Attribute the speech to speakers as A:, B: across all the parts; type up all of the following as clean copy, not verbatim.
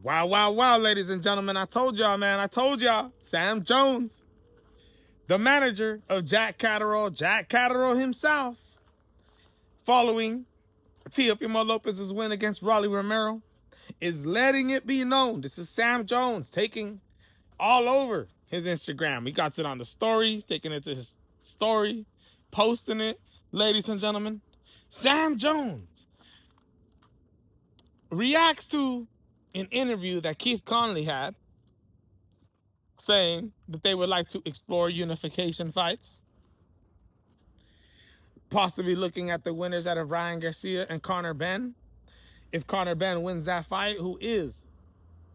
A: Wow, wow, wow, ladies and gentlemen. I told y'all, man. I told y'all. Sam Jones, the manager of Jack Catterall himself, following Teofimo Lopez's win against Rolly Romero, is letting it be known. This is Sam Jones taking all over his Instagram. He got it on the story, taking it to his story, posting it. Ladies and gentlemen, Sam Jones reacts to an interview that Keith Conley had, saying that they would like to explore unification fights, possibly looking at the winners out of Ryan Garcia and Conor Benn. If Conor Benn wins that fight, who is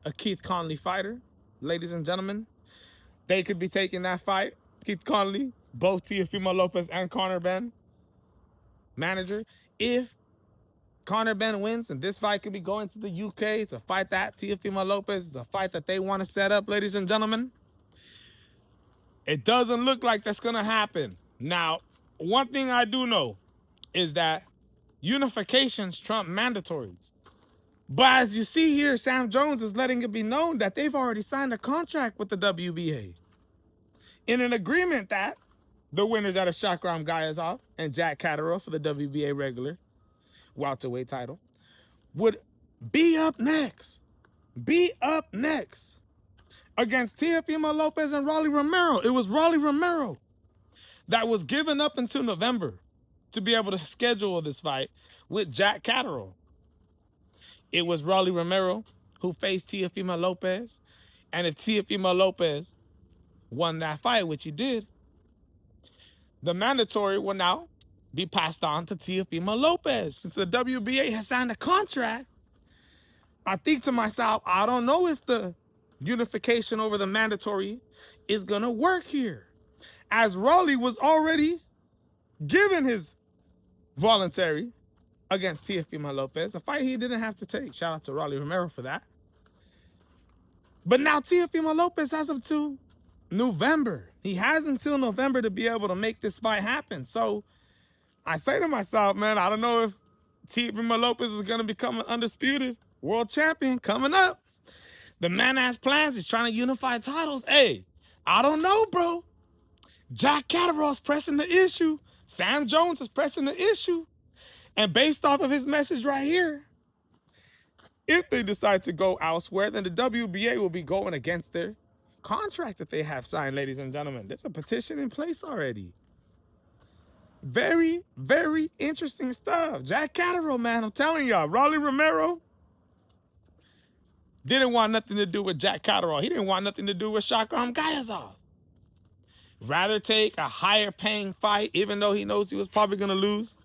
A: a Keith Conley fighter, ladies and gentlemen, they could be taking that fight. Keith Conley, both Teofimo Lopez and Conor Benn, manager. If Conor Benn wins, and this fight could be going to the UK, it's a fight that Teofimo Lopez, is a fight that they want to set up, ladies and gentlemen. It doesn't look like that's going to happen. Now, one thing I do know is that unifications trump mandatories. But as you see here, Sam Jones is letting it be known that they've already signed a contract with the WBA in an agreement that the winners out of Shakram Gayazov and Jack Catterall for the WBA regular welterweight title would be up next. Against Teofimo Lopez and Rolly Romero. It was Rolly Romero that was given up until November to be able to schedule this fight with Jack Catterall. It was Rolly Romero who faced Teofimo Lopez. And if Teofimo Lopez won that fight, which he did, the mandatory will now be passed on to Teofimo Lopez. Since the WBA has signed a contract, I think to myself, I don't know if the unification over the mandatory is going to work here, as Rolly was already given his voluntary against Teofimo Lopez, a fight he didn't have to take. Shout out to Rolly Romero for that. But now Teofimo Lopez has up to November. He has until November to be able to make this fight happen. So I say to myself, man, I don't know if Teofimo Lopez is going to become an undisputed world champion coming up. The man has plans. He's trying to unify titles. Hey, I don't know, bro. Jack Catterall's pressing the issue. Sam Jones is pressing the issue. And based off of his message right here, if they decide to go elsewhere, then the WBA will be going against their contract that they have signed, ladies and gentlemen. There's a petition in place already. Very, very interesting stuff. Jack Catterall, man, I'm telling y'all, Rolly Romero didn't want nothing to do with Jack Catterall. He didn't want nothing to do with Shakram Gayazov. Rather take a higher paying fight, even though he knows he was probably going to lose.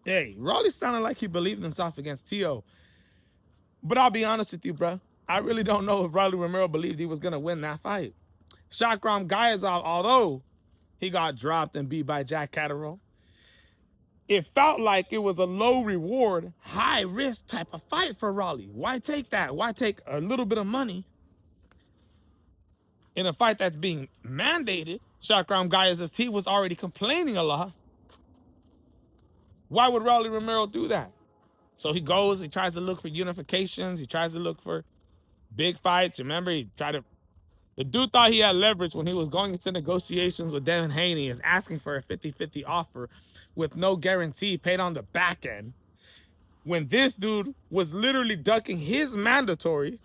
A: Hey, Rolly sounded like he believed in himself against Teo. But I'll be honest with you, bro. I really don't know if Rolly Romero believed he was going to win that fight. Shakram Gayazov, although he got dropped and beat by Jack Catterall, it felt like it was a low reward, high risk type of fight for Rolly. Why take that? Why take a little bit of money in a fight that's being mandated? Shakram Gayazov's team was already complaining a lot. Why would Rolly Romero do that? So he goes, he tries to look for unifications. He tries to look for big fights. Remember, the dude thought he had leverage when he was going into negotiations with Devin Haney, is asking for a 50-50 offer with no guarantee paid on the back end. When this dude was literally ducking his mandatory,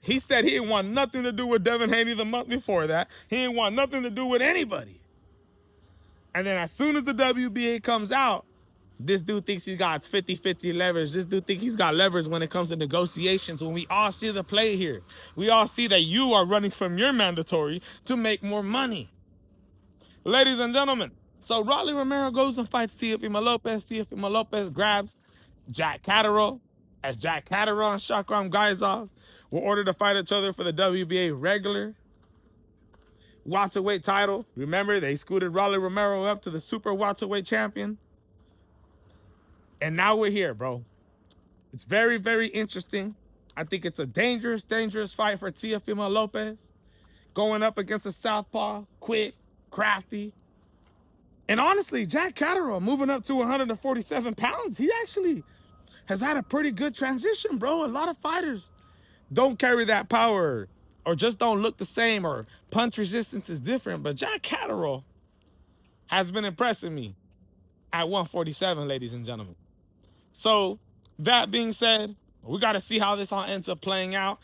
A: he said he didn't want nothing to do with Devin Haney the month before that. He didn't want nothing to do with anybody. And then as soon as the WBA comes out, this dude thinks he got 50-50 leverage. This dude thinks he's got leverage when it comes to negotiations. When we all see the play here, we all see that you are running from your mandatory to make more money. Ladies and gentlemen, so Rolly Romero goes and fights Teofimo Lopez. Teofimo Lopez grabs Jack Catterall, as Jack Catterall and Shakram Gayazov were ordered to fight each other for the WBA regular welterweight title. Remember, they scooted Rolly Romero up to the super welterweight champion. And now we're here, bro. It's very, very interesting. I think it's a dangerous, dangerous fight for Teofimo Lopez. Going up against a southpaw, quick, crafty. And honestly, Jack Catterall moving up to 147 pounds, he actually has had a pretty good transition, bro. A lot of fighters don't carry that power, or just don't look the same, or punch resistance is different. But Jack Catterall has been impressing me at 147, ladies and gentlemen. So that being said, we got to see how this all ends up playing out.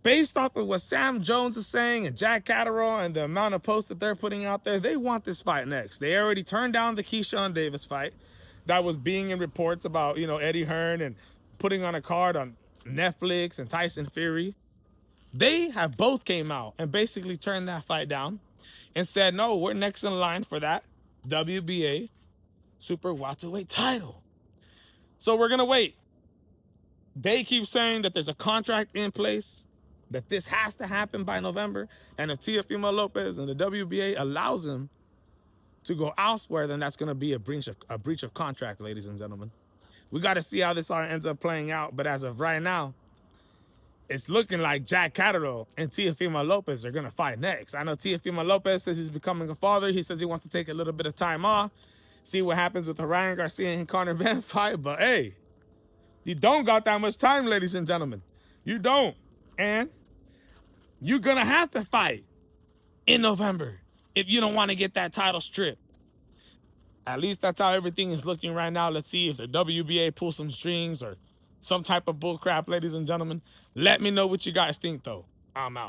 A: Based off of what Sam Jones is saying and Jack Catterall and the amount of posts that they're putting out there, they want this fight next. They already turned down the Keyshawn Davis fight that was being in reports about, you know, Eddie Hearn and putting on a card on Netflix and Tyson Fury. They have both came out and basically turned that fight down and said, no, we're next in line for that WBA super welterweight title. So we're going to wait. They keep saying that there's a contract in place, that this has to happen by November. And if Teofimo Lopez and the WBA allows him to go elsewhere, then that's going to be a breach of contract, ladies and gentlemen. We got to see how this all ends up playing out. But as of right now, it's looking like Jack Catterall and Teofimo Lopez are going to fight next. I know Teofimo Lopez says he's becoming a father. He says he wants to take a little bit of time off, see what happens with the Ryan Garcia and Conor Benn fight. But hey, you don't got that much time, ladies and gentlemen. You don't. And you're going to have to fight in November if you don't want to get that title stripped. At least that's how everything is looking right now. Let's see if the WBA pulls some strings or some type of bullcrap, ladies and gentlemen. Let me know what you guys think, though. I'm out.